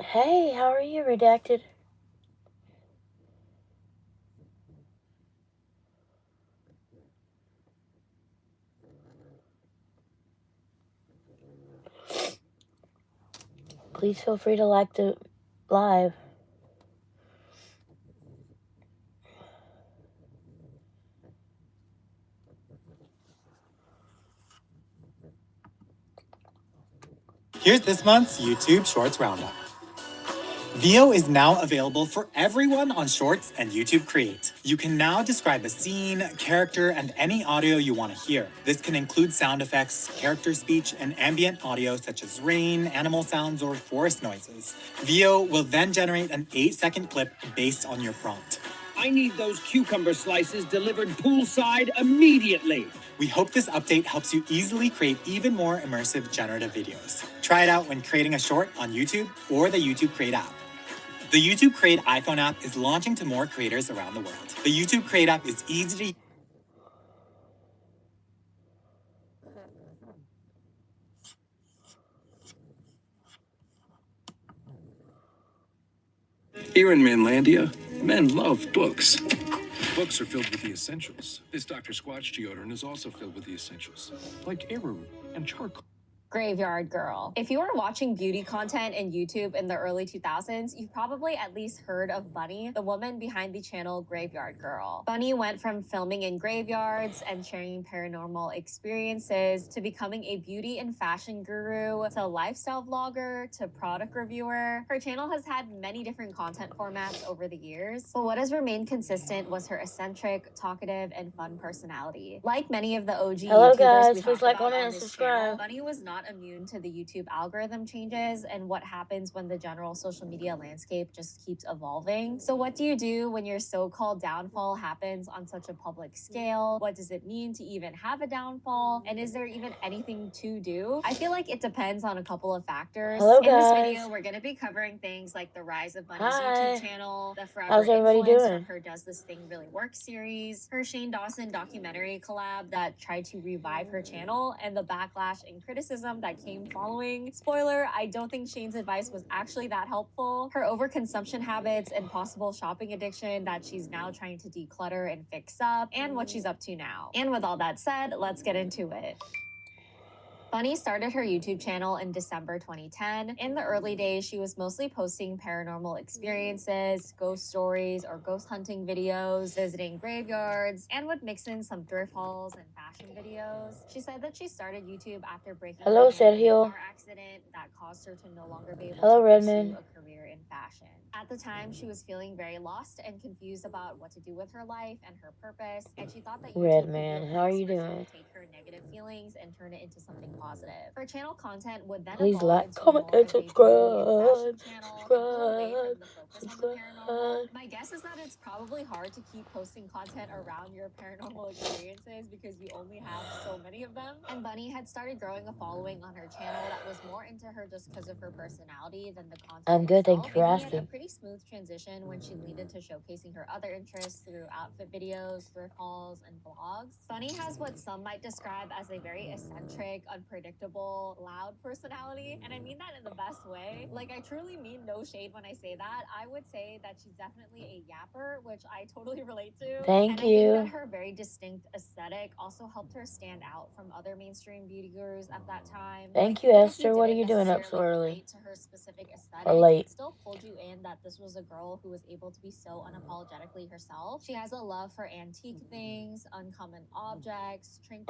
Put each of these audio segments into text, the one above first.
Hey, how are you, Redacted? Please feel free to like the live. Here's this month's YouTube Shorts Roundup. VO is now available for everyone on Shorts and YouTube Create. You can now describe a scene, character, and any audio you want to hear. This can include sound effects, character speech, and ambient audio such as rain, animal sounds, or forest noises. VO will then generate an 8-second clip based on your prompt. I need those cucumber slices delivered poolside immediately. We hope this update helps you easily create even more immersive generative videos. Try it out when creating a short on YouTube or the YouTube Create app. The YouTube Create iPhone app is launching to more creators around the world. The YouTube Create app is easy to Here in Mainlandia, men love books. Books are filled with the essentials. This Dr. Squatch deodorant is also filled with the essentials, like arrowroot and charcoal. Graveyard Girl. If you were watching beauty content in YouTube in the early 2000s, you've probably at least heard of Bunny, the woman behind the channel Graveyard Girl. Bunny went from filming in graveyards and sharing paranormal experiences to becoming a beauty and fashion guru, to lifestyle vlogger, to product reviewer. Her channel has had many different content formats over the years, but what has remained consistent was her eccentric, talkative, and fun personality. Like many of the OG Hello, YouTubers guys. we Please talked like, about comment, on and this subscribe. channel, Bunny was not immune to the YouTube algorithm changes and what happens when the general social media landscape just keeps evolving. So what do you do when your so-called downfall happens on such a public scale? What does it mean to even have a downfall? And is there even anything to do? I feel like it depends on a couple of factors. Hello, In this guys. video, we're going to be covering things like the rise of Bunny's Hi. YouTube channel, the forever How's everybody influence doing? from her Does This Thing Really Work series, her Shane Dawson documentary collab that tried to revive her channel, and the backlash and criticism that came following. Spoiler, I don't think Shane's advice was actually that helpful. Her overconsumption habits and possible shopping addiction that she's now trying to declutter and fix up, and what she's up to now. And with all that said, let's get into it. Bunny started her YouTube channel in December 2010. In the early days, she was mostly posting paranormal experiences, ghost stories, or ghost hunting videos, visiting graveyards, and would mix in some thrift hauls and fashion videos. She said that she started YouTube after breaking Hello, her hand in a Sergio. car accident that caused her to no longer be able Hello, to Redmond. pursue a career in fashion. At the time, she was feeling very lost and confused about what to do with her life and her purpose, and she thought that YouTube would be a Redman, how are place you where she doing? would take her negative feelings and turn it into something positive. Her channel content would then Please evolve like, into comment, more and of a beauty and fashion channel, and pull away subscribe. from the focus on the paranormal. My guess is that it's probably hard to keep posting content around your paranormal experiences because you only have so many of them. And Bunny had started growing a following on her channel that was more into her just because of her personality than the content I'm good, itself, thank you for making it asking. a pretty smooth transition when she leaned into showcasing her other interests through outfit videos, thrift hauls, and vlogs. Bunny has what some might describe as a very eccentric, unpredictable, loud personality, and I mean that in the best way. Like, I truly mean no shade when I say that. I would say that she's definitely a yapper, which I totally relate to. Thank and you. I think that her very distinct aesthetic also helped her stand out from other mainstream beauty gurus at that time. Thank Like, you, even if Esther. What are didn't you doing up so necessarily early? relate to her specific aesthetic, Or late? it still pulled you in that this was a girl who was able to be so unapologetically herself. She has a love for antique things, uncommon objects, trinkets,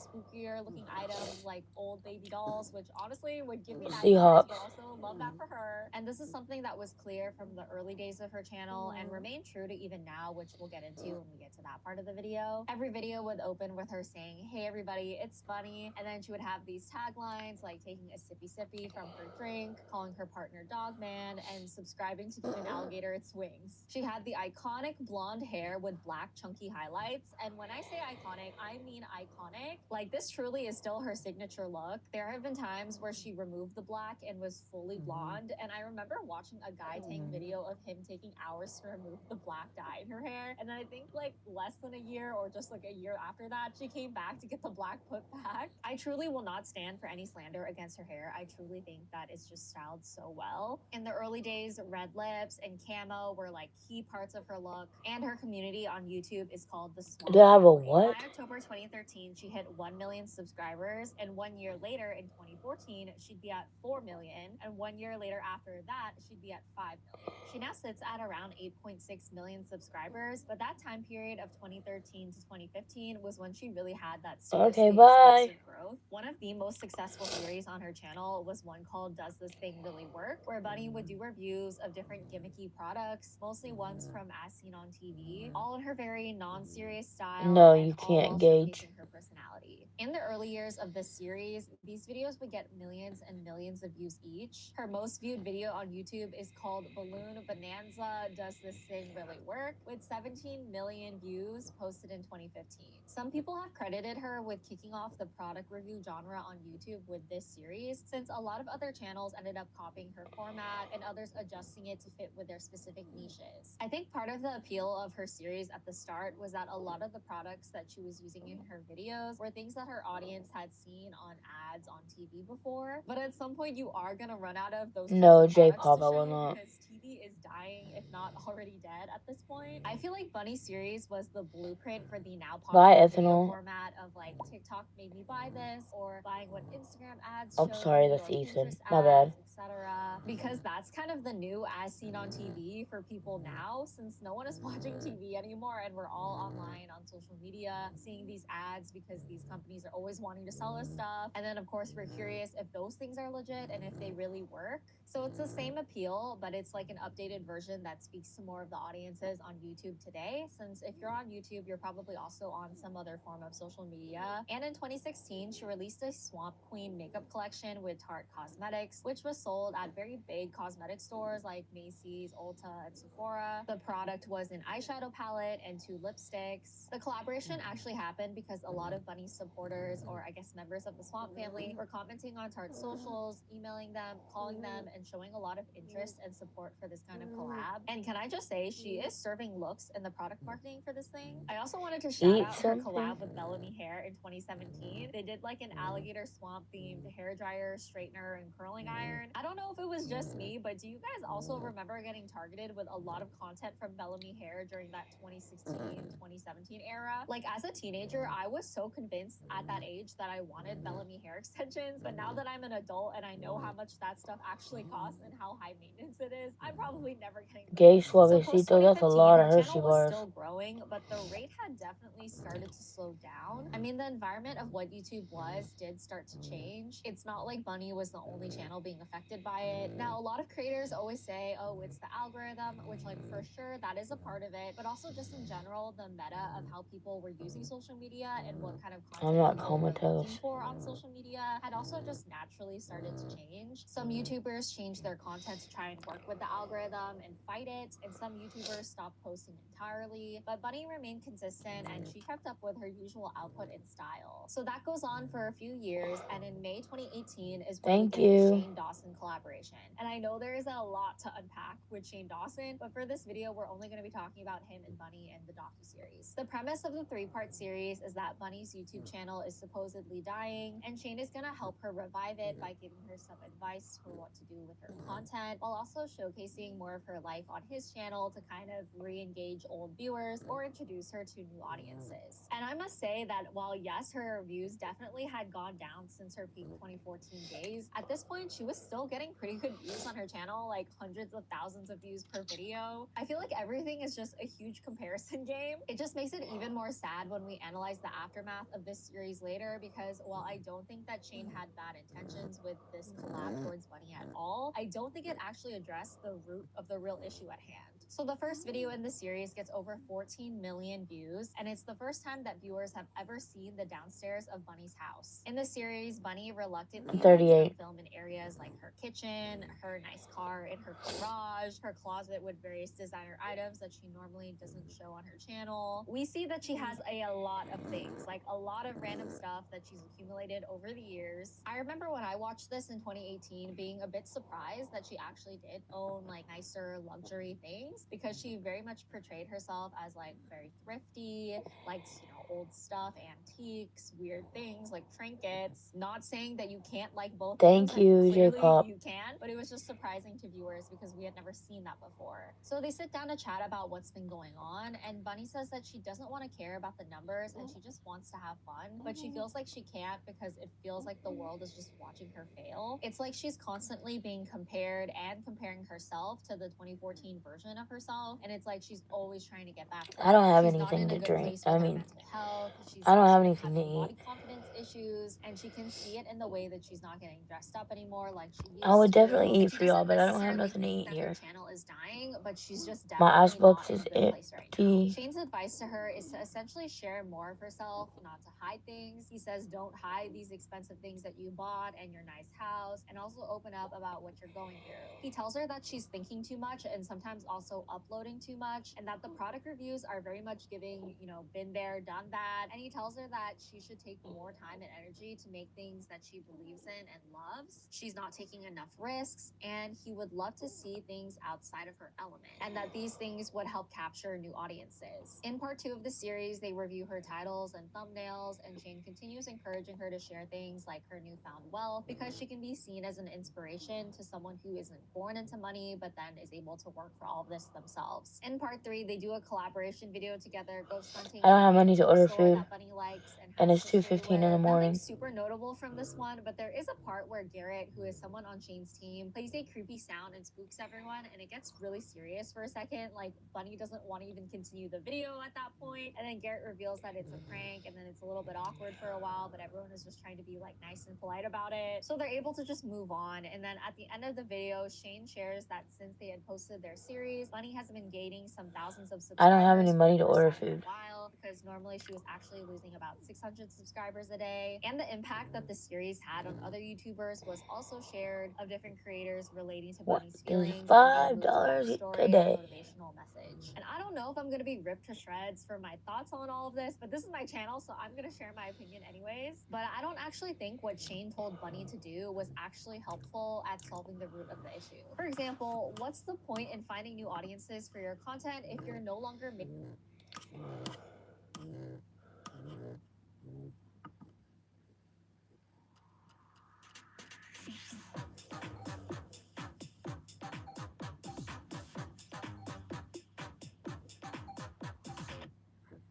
spookier looking items like old baby dolls, which honestly would give me nightmares, Seahawks. but also love that for her. And this is something that was clear from the early days of her channel and remained true to even now, which we'll get into when we get to that part of the video. Every video would open with her saying, "Hey everybody, it's Bunny," and then she would have these taglines like taking a sippy from her drink, calling her partner Dogman, and subscribing to give an alligator its wings. She had the iconic blonde hair with black chunky highlights, and when I say iconic, I mean iconic. Like, this truly is still her signature look. There have been times where she removed the black and was fully blonde, and I remember watching a guy take video of him taking hours to remove the black dye in her hair, and then I think like less than a year or just like a year after that, she came back to get the black put back. I truly will not stand for any slander against her hair. I truly think that it's just styled so well. In the early days, red lips and camo were like key parts of her look, and her community on YouTube is called the Swamp Do I have a Family. what? By October 2013, she hit 1 million subscribers, and 1 year later in 2014, she'd be at 4 million, and 1 year later after that, she'd be at 5 million. She now sits at around 8.6 million subscribers, but that time period of 2013 to 2015 was when she really had that seriously explosive growth. One of the most successful series on her channel was one called Does This Thing Really Work?, where Bunny would do reviews of different gimmicky products, mostly ones from As Seen on TV, all in her very non-serious style. No, and you all can't while gauge. showcasing her personality. In the early years of this series, these videos would get millions and millions of views each. Her most viewed video on YouTube is called Balloon Bonanza Does This Thing Really Work?, with 17 million views posted in 2015. Some people have credited her with kicking off the product review genre on YouTube with this series, since a lot of other channels ended up copying her format and others adjusting it to fit with their specific niches. I think part of the appeal of her series at the start was that a lot of the products that she was using in her videos were things that her audience had seen on ads on TV before. But at some point, you are gonna run out of those No, types of products J-pop, to I will show not. because TV is dying, if not already dead at this point. I feel like Bunny's series was the blueprint for the now Buy popular video ethanol. format of like TikTok made me buy this, or buying what Instagram ads Oh, showed sorry, me, that's or Ethan. Pinterest My bad. ads, etc. Because that's kind of the new As Seen on TV for people now, since no one is watching TV anymore and we're all online on social media seeing these ads because these companies are always wanting to sell us stuff. And then of course we're curious if those things are legit and if they really work. So it's the same appeal, but it's like an updated version that speaks to more of the audiences on YouTube today, since if you're on YouTube, you're probably also on some other form of social media. And in 2016, she released a Swamp Queen makeup collection with Tarte Cosmetics, which was sold at very big cosmetic stores like Macy's, Ulta, and Sephora. The product was an eyeshadow palette and 2 lipsticks. The collaboration actually happened because a lot of Bunny's supporters, or I guess members of the Swamp family, were commenting on Tarte's socials, emailing them, calling them, and showing a lot of interest and support for this kind of collab. And can I just say, she is serving looks in the product marketing for this thing. I also wanted to shout out her collab with Bellamy Hair in 2017. They did like an alligator swamp themed hair dryer, straightener, and curling iron. I don't know if it was just me, but do you guys also remember getting targeted with a lot of content from Bellamy Hair during that 2016-2017 era? Like as a teenager, I was so convinced at that age that I wanted Bellamy hair extensions, but now that I'm an adult and I know how much that stuff actually costs and how high maintenance it is, I'm probably never getting Gay those. So post Suavecito, that's a 2015, lot of her Hershey channel was bars. still growing, but the rate had definitely started to slow down. I mean, the environment of what YouTube was did start to change. It's not like Bunny was the only channel being affected by it. Now, a lot of creators always say, oh, it's the algorithm, which like for sure that is a part of it, but also just in general, the meta of how people were using social media and what kind of I'm content not people were looking comatose. for on social media had also just naturally started to change. Some YouTubers changed their content to try and work with the algorithm and fight it, and some YouTubers stopped posting entirely, but Bunny remained consistent and she kept up with her usual output and style. So that goes on for a few years, and in May 2018 is when we get the Shane Dawson collaboration. And I know there is a lot to unpack with Shane Dawson, but for this video, we're only going to be talking about him and Bunny and the docuseries. The premise of the 3-part series is that Bunny's YouTube channel is supposedly dying, and Shane is going to help her revive it by giving her some advice for what to do with her content, while also showcasing more of her life on his channel to kind of re-engage old viewers or introduce her to new audiences. And I must say that while yes, her views definitely had gone down since her peak 2014 days, at this point she was still getting pretty good views on her channel, like hundreds of thousands of views per video. I feel like everything is just a huge comparison game. It just makes it even more sad when we analyze the aftermath of this series later, because while I don't think that Shane had bad intentions with this collab towards Bunny at all, I don't think it actually addressed the root of the real issue at hand. So the first video in the series gets over 14 million views, and it's the first time that viewers have ever seen the downstairs of Bunny's house. In the series, Bunny reluctantly lets them film in areas like her kitchen, her nice car in her garage, her closet with various designer items that she normally doesn't show on her channel. We see that she has a lot of things, like a lot of random stuff that she's accumulated over the years. I remember when I watched this in 2018 being a bit surprised that she actually did own like nicer luxury things, because she very much portrayed herself as like very thrifty, likes, you know, old stuff, antiques, weird things like trinkets. Not saying that you can't like both Thank things, you, and clearly J-Pop. you can, but it was just surprising to viewers because we had never seen that before. So they sit down to chat about what's been going on, and Bunny says that she doesn't want to care about the numbers and she just wants to have fun, but she feels like she can't because it feels like the world is just watching her fail. It's like she's constantly being compared and comparing herself to the 2014 version of herself, and it's like she's always trying to get back to I don't have she's not anything in a to good drink. place with I her mean, mental health. She's I don't have started anything to having body eat. confidence issues, and she can see it in the way that she's not getting dressed up anymore like she used I would to. definitely And eat she for y'all, doesn't but I don't have necessarily nothing to think eat that her here. channel is dying, but she's just My definitely not icebox in is a good place right now. empty. Shane's advice to her is to essentially share more of herself, not to hide things. He says don't hide these expensive things that you bought and your nice house, and also open up about what you're going through. He tells her that she's thinking too much and sometimes also uploading too much, and that the product reviews are very much giving, you know, been there, done that. And he tells her that she should take more time and energy to make things that she believes in and loves. She's not taking enough risks, and he would love to see things outside of her element, and that these things would help capture new audiences. In part 2 of the series, they review her titles and thumbnails, and Shane continues encouraging her to share things like her newfound wealth, because she can be seen as an inspiration to someone who isn't born into money but then is able to work for all of this themselves. In part 3, they do a collaboration video together, ghost hunting I don't have a money to random order store food, that Bunny likes and and has it's history 2:15 in the with. Nothing morning. super notable from this one, but there is a part where Garrett, who is someone on Shane's team, plays a creepy sound and spooks everyone, and it gets really serious for a second. Like, Bunny doesn't want to even continue the video at that point, and then Garrett reveals that it's a prank, and then it's a little bit awkward for a while, but everyone is just trying to be like nice and polite about it. So they're able to just move on, and then at the end of the video, Shane shares that since they had posted their series, Bunny has been gaining some thousands of I don't have subscribers any for money the to first order time in a food. while, because normally she was actually losing about 600 subscribers a day. And the impact that the series had on other YouTubers was also shared, of different creators relating to What Bunny's is feelings and being moved by her $5 story and today? motivational message. And I don't know if I'm gonna be ripped to shreds for my thoughts on all of this, but this is my channel, so I'm gonna share my opinion anyways. But I don't actually think what Shane told Bunny to do was actually helpful at solving the root of the issue. For example, what's the point in finding new audiences for your content if you're no longer making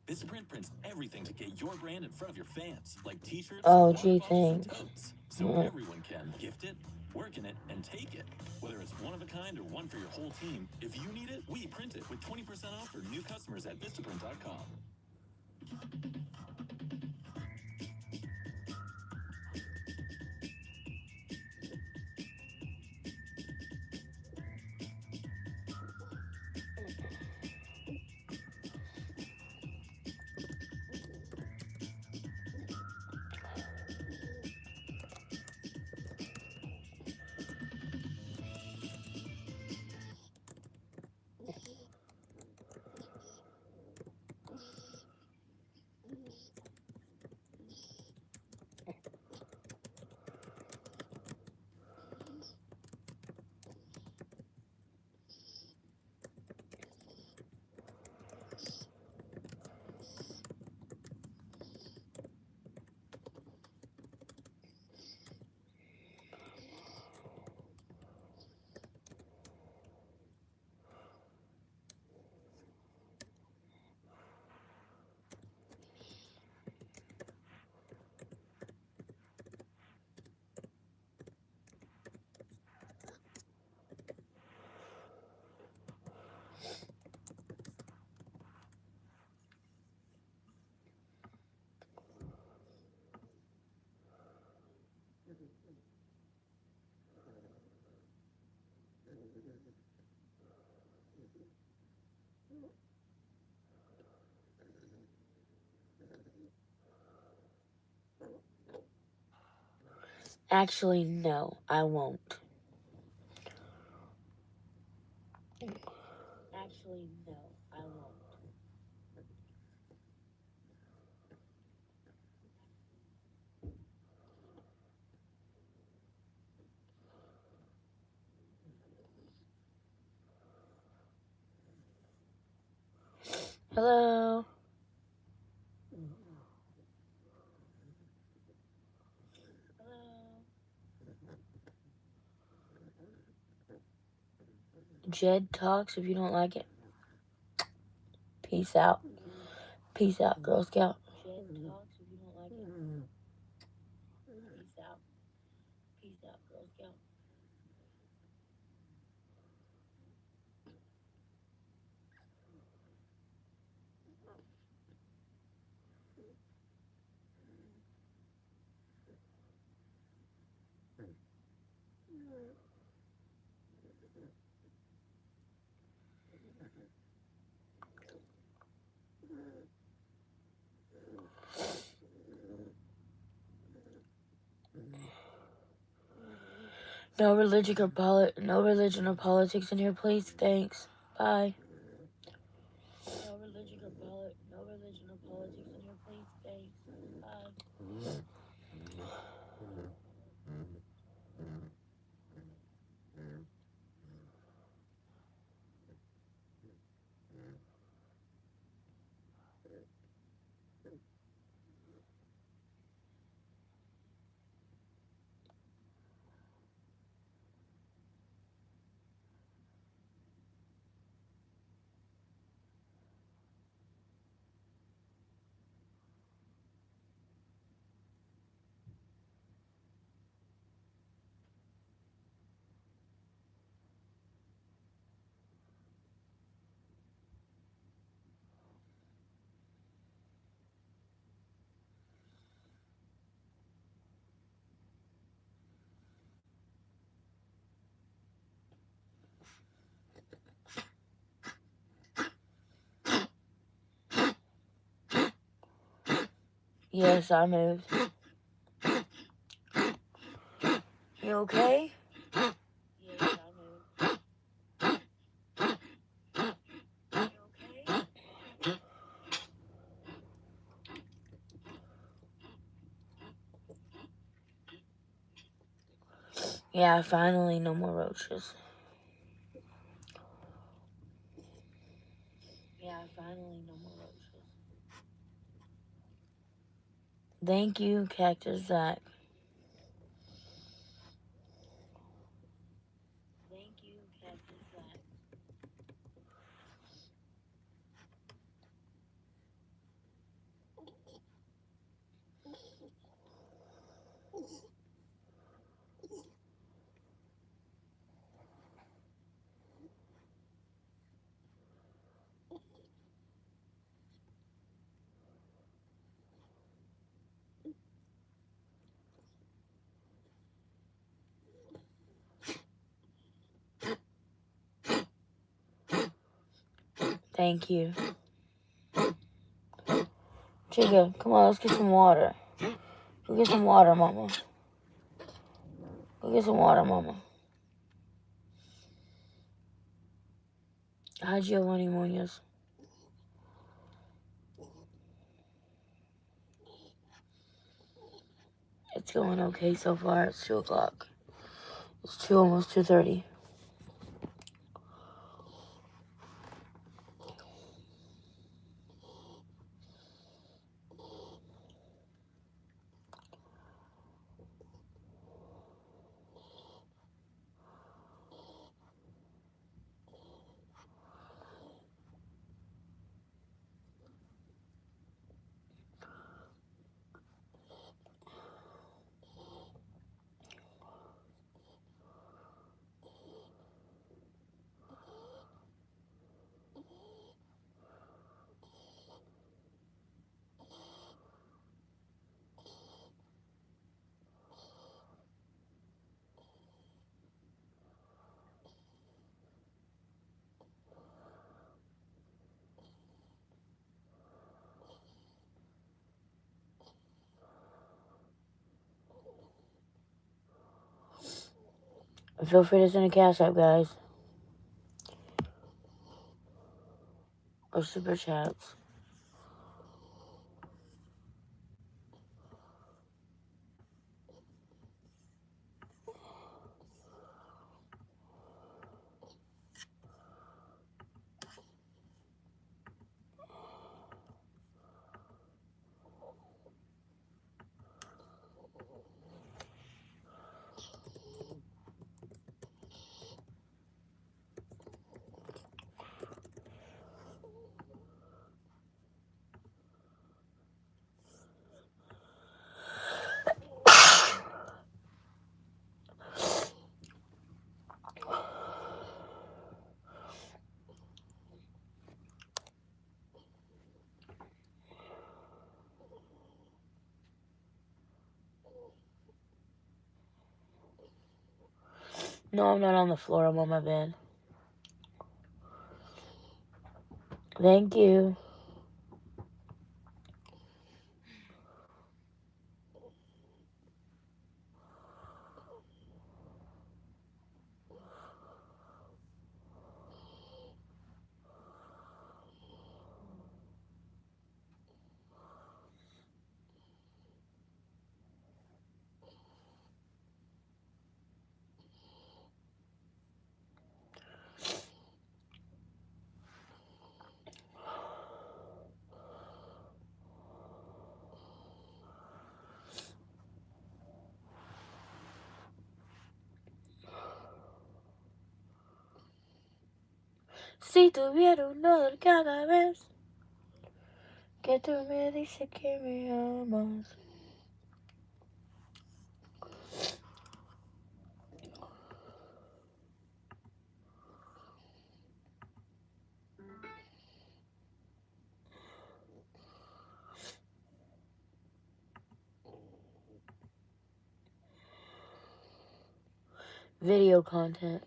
Vistaprint prints everything to get your brand in front of your fans, like t-shirts, Oh, water gee, bottles, and thanks. totes. So everyone can gift it, work in it, and take it. Whether it's one of a kind or one for your whole team, if you need it, we print it with 20% off for new customers at Vistaprint.com. Actually, no, I won't. Actually, no, I won't. Hello. Jed talks if you don't like it. Peace out. Peace out, Girl Scout. Jed talks if you don't like it. Peace out. Peace out, Girl Scout. No religion or politics in here, please. Thanks. Bye. No religion or politics in here, please. Thanks. Bye. Yes, I moved. You okay? Yes, I moved. You okay? Yeah, finally, no more roaches. Yeah, finally, no more roaches. Thank you, Cactus Zach. Thank you, Cactus Zach. Thank you. Chica, come on, let's get some water. Go get some water, Mama. Go get some water, Mama. Hi, Giovanni Munoz. It's going okay so far. It's 2 o'clock. It's 2, almost 2:30. Feel free to send a cash app, guys. Or super chats. No, I'm not on the floor. I'm on my bed. Thank you. Si tuviera un dólar cada vez que tú me dices que me amas. Video content.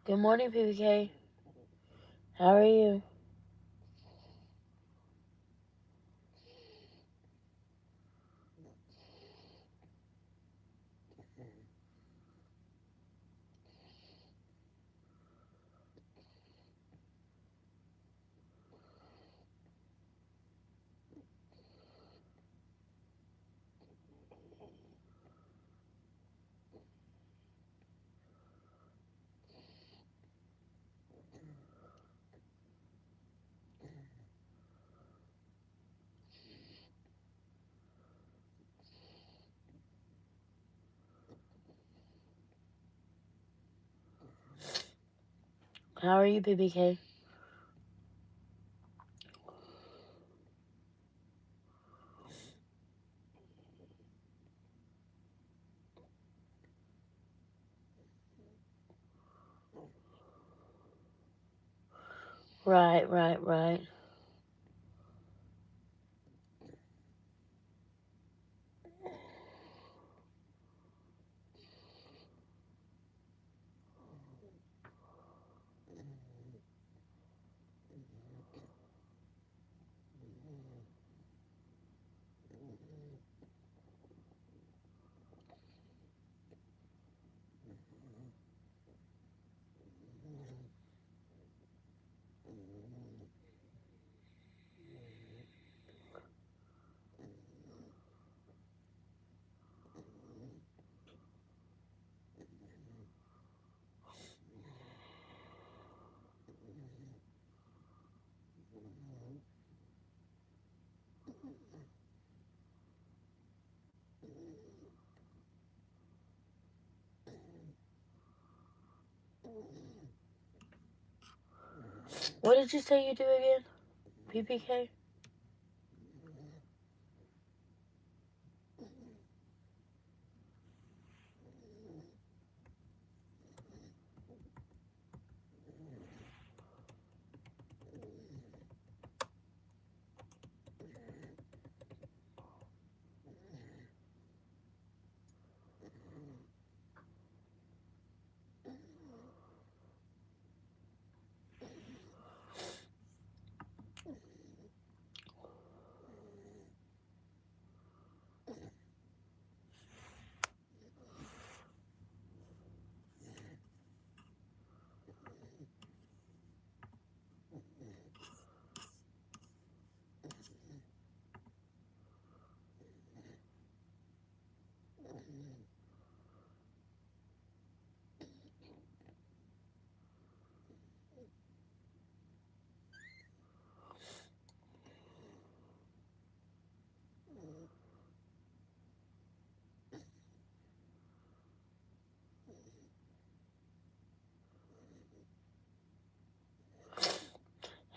Good morning, PPK. How are you? How are you, PPK? Right. What did you say you do again, PPK?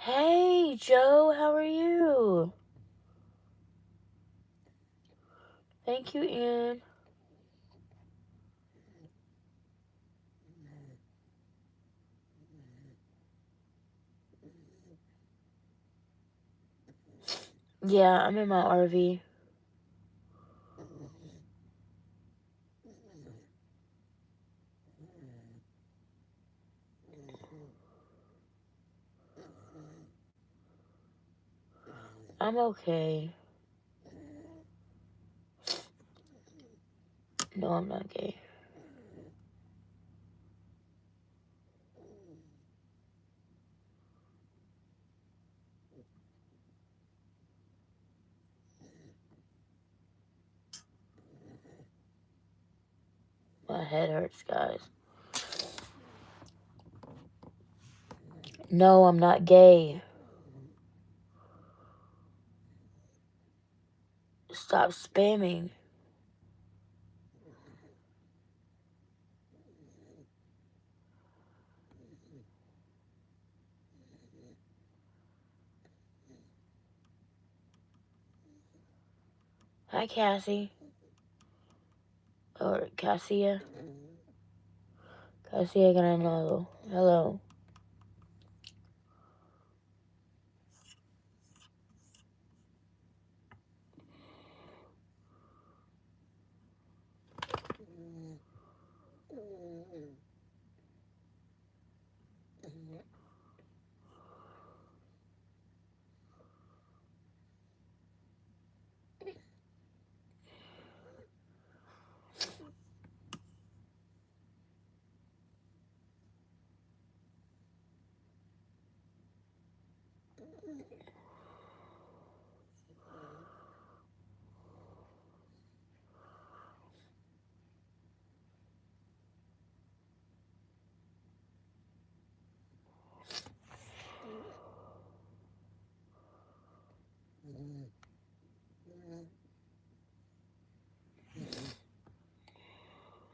Hey, Joe, how are you? Thank you, Ian. Yeah, I'm in my RV. I'm okay. No, I'm not gay. My head hurts, guys. No, I'm not gay. Stop spamming. Hi, Cassie. Or Cassia. Cassia Granado. Hello.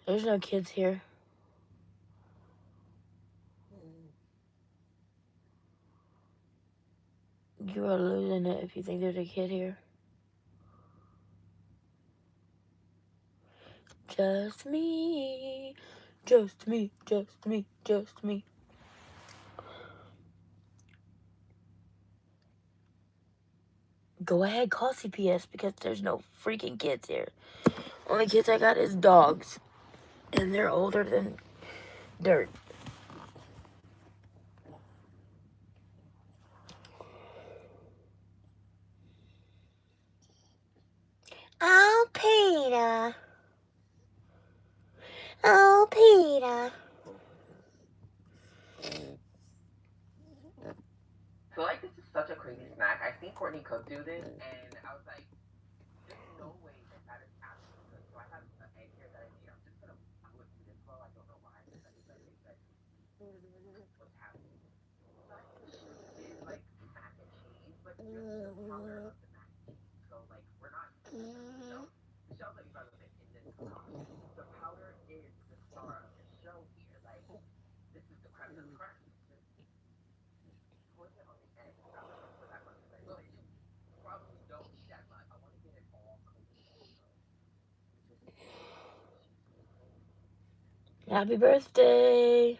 There's no kids here. You are losing it if you think there's a kid here. Just me. Just me. Just me. Just me. Go ahead, call CPS because there's no freaking kids here. Only kids I got is dogs. And they're older than dirt. Oh, Peter. Oh, Peter. I feel like this is such a crazy snack. I seen Courtney Cook do this, and I was like, there's no way that that is actually good. So I have an egg here that I made. I'm just gonna do it this well. I don't know why, because I think that what's happening. So I think this is like mac and cheese, but just the powder of the mac and cheese. So like we're not the shells that you guys are in this cup. The powder is the star of the show here. Like this is the creme de la creme. Put it on the egg. I'm not gonna put that much because I know that you probably don't need that much. I want to get it all coated also. Happy birthday.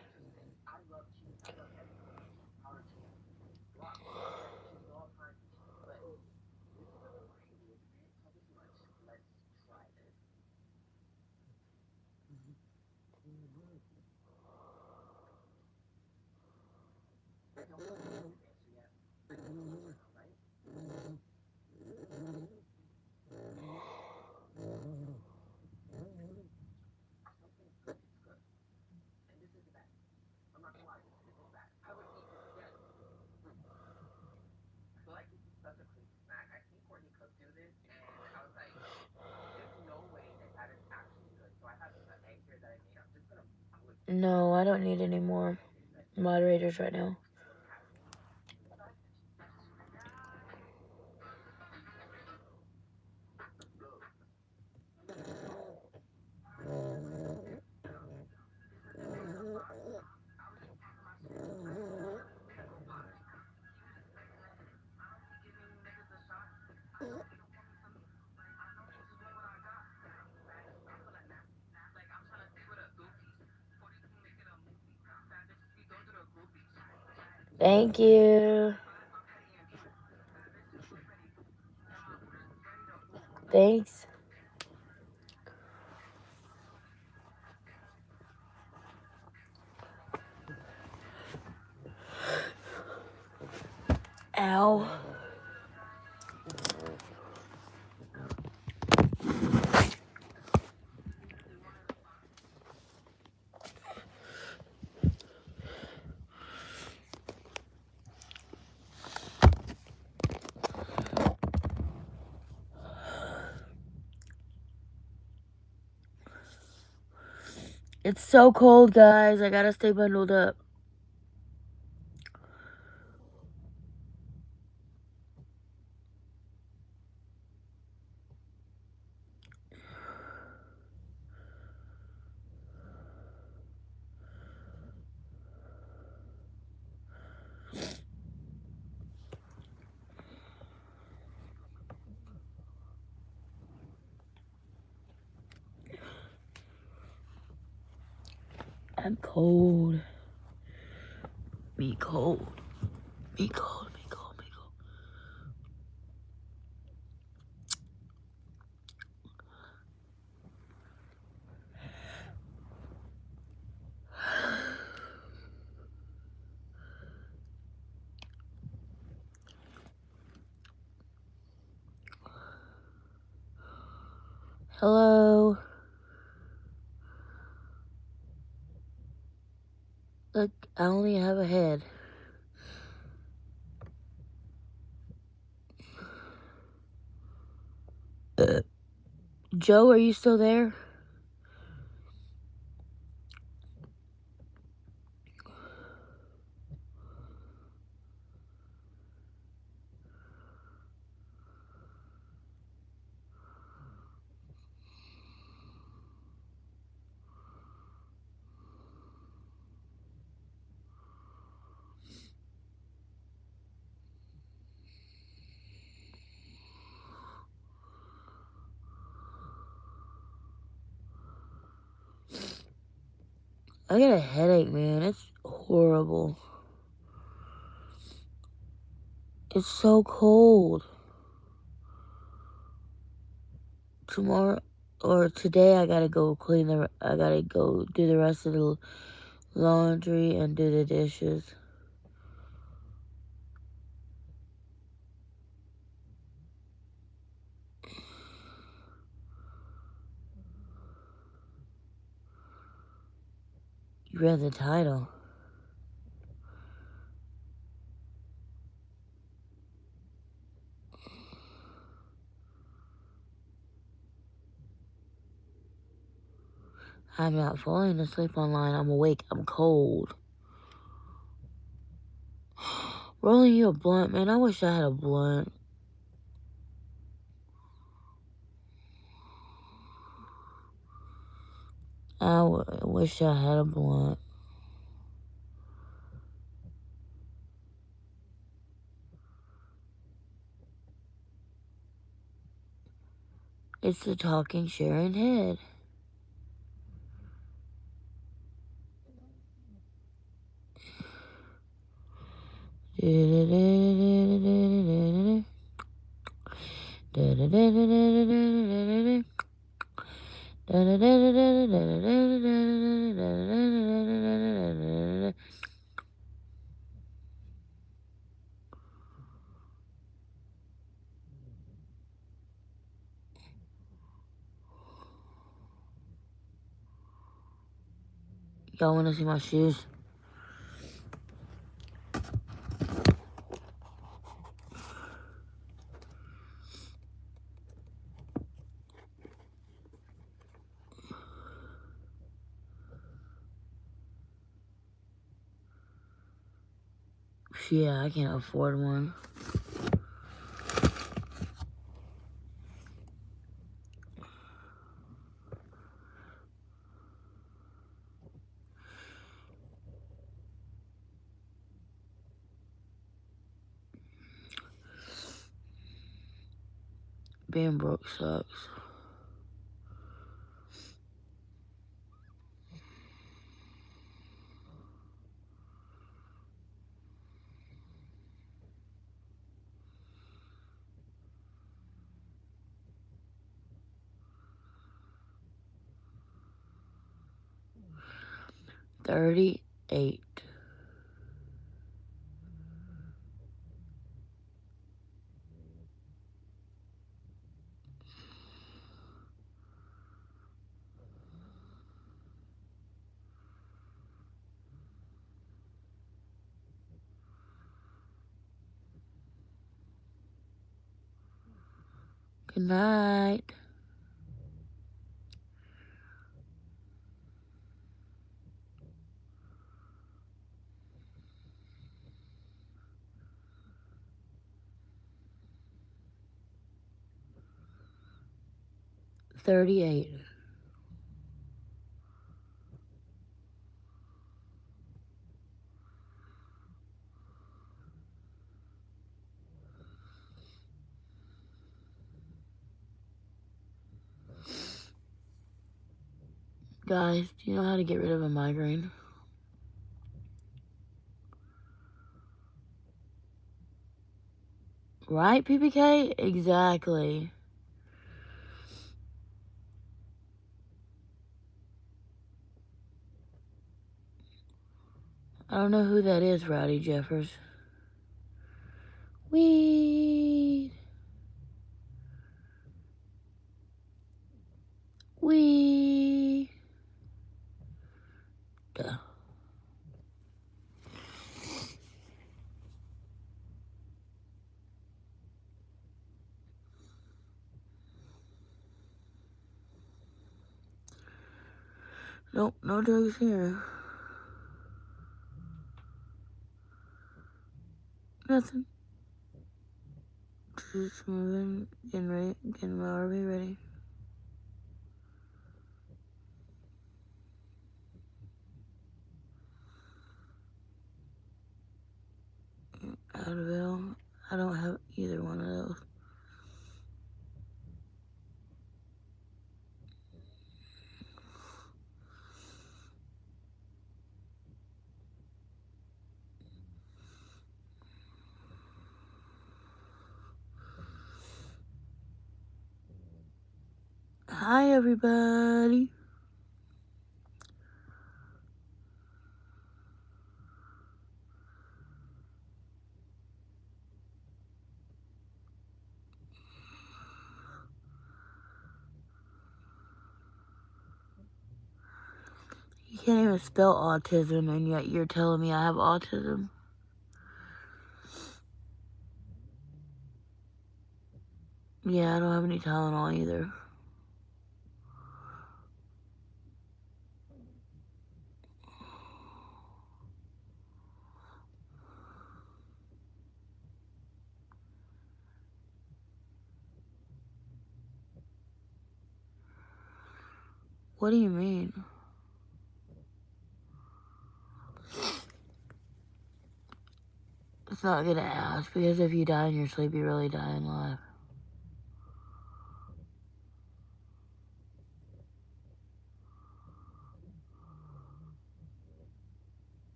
I love cheese. I love everything with cheese. Powdered cheese, block cheese, cheddar cheese, all kinds of cheese. But this is a little crazy, isn't it? So this much. Let's try this. I don't know the answer yet. I think it's all right. I don't think it's good. It's good. And this isn't bad. I'm not gonna lie, this isn't bad. I would eat this again. I feel like this is such a crazy snack. I seen Courtney Cook do this, and I was like, there's no way that that is actually good. So I have an egg here that I made. I'm just gonna do it. No, I don't need any more moderators right now. What's happening inside? Thank you. Thanks. Ow. It's so cold, guys. I gotta stay bundled up. I'm cold. Me cold. Me cold. Me cold. Me cold. Hello. Look, I only have a head. Joe, are you still there? I got a headache, man. It's horrible. It's so cold. Tomorrow or today, I gotta go I gotta go do the rest of the laundry and do the dishes. You read the title. I'm not falling asleep online. I'm awake. I'm cold. Rolling you a blunt, man. I wish I had a blunt. Wish I had a blunt. It's the talking Sharon head. Y'all wanna see my shoes? Yeah, I can't afford one. Being broke sucks. $38. Good night. 38. Guys, do you know how to get rid of a migraine? Right, PPK? Exactly. I don't know who that is, Rowdy Jeffers. Weed. Weed. Duh. Nope, no drugs here. Nothing. Just moving, getting my RV ready. Advil. I don't have either one of those. Hi, everybody. You can't even spell autism, and yet you're telling me I have autism? Yeah, I don't have any Tylenol either. What do you mean? It's not gonna ask, because if you die in your sleep, you really die in life.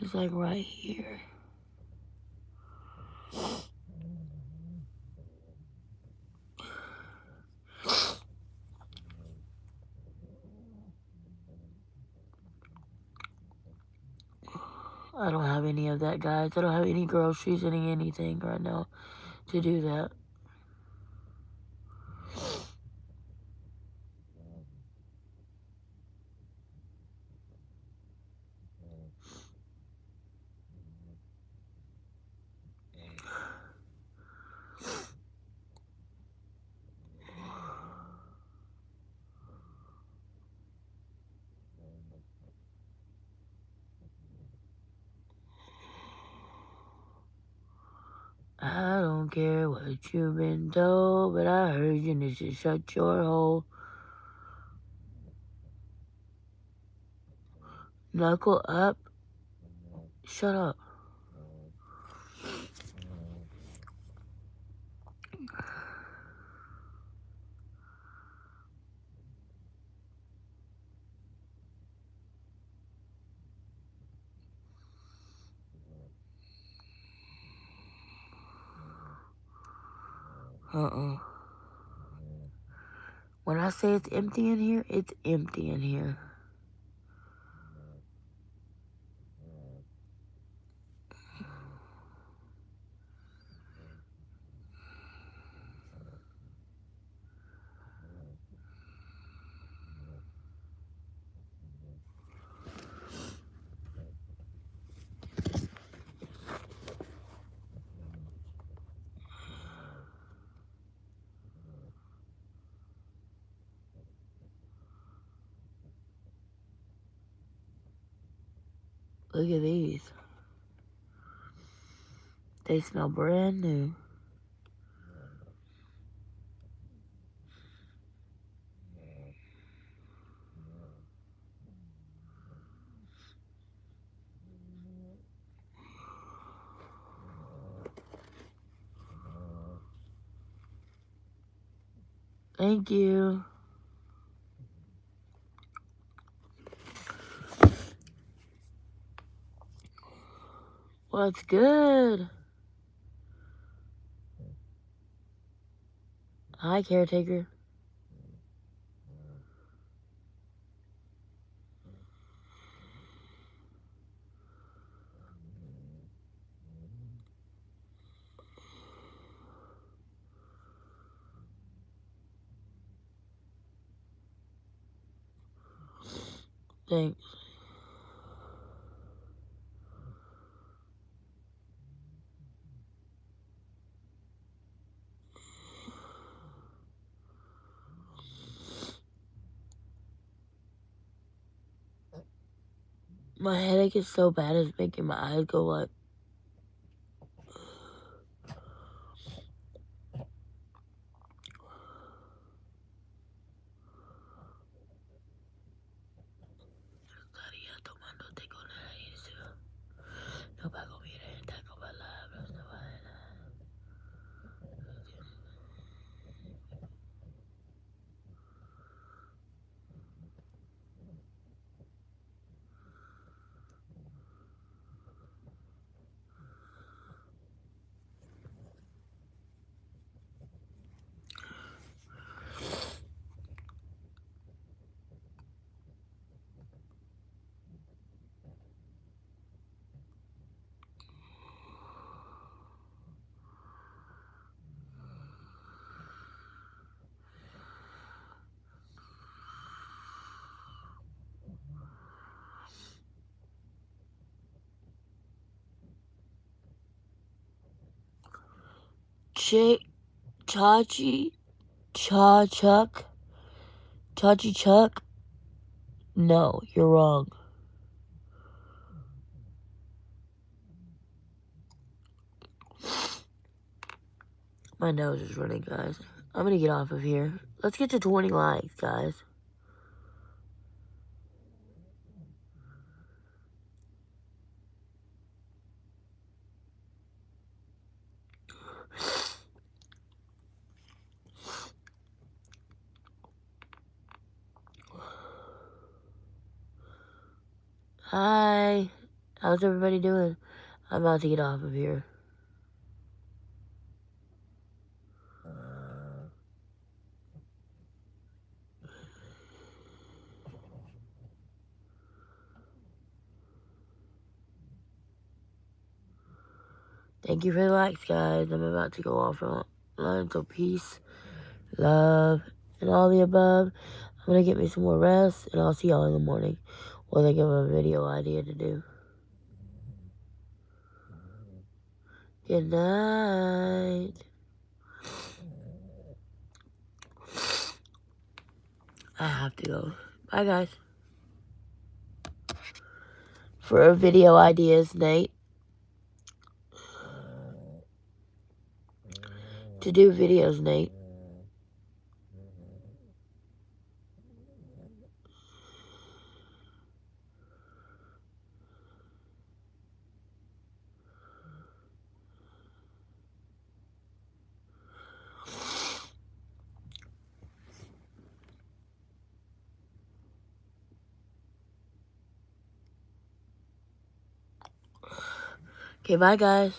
It's like right here. I don't have any of that, guys. I don't have any groceries, anything right now to do that. I don't care what you've been told, but I heard you need to shut your hole. Knuckle up. Shut up. When I say it's empty in here, it's empty in here. Look at these. They smell brand new. Thank you. What's good? Hi, caretaker. Thanks. My headache is so bad it's making my eyes go like. Chachi Chuck? No, you're wrong. My nose is running, guys. I'm gonna get off of here. Let's get to 20 likes, guys. Hi. How's everybody doing? I'm about to get off of here. Thank you for the likes, guys. I'm about to go off on line. So peace, love, and all the above. I'm gonna get me some more rest, and I'll see y'all in the morning. Or think of a video idea to do. Good night. I have to go. Bye, guys. For video ideas, Nate. To do videos, Nate. Okay, bye, guys.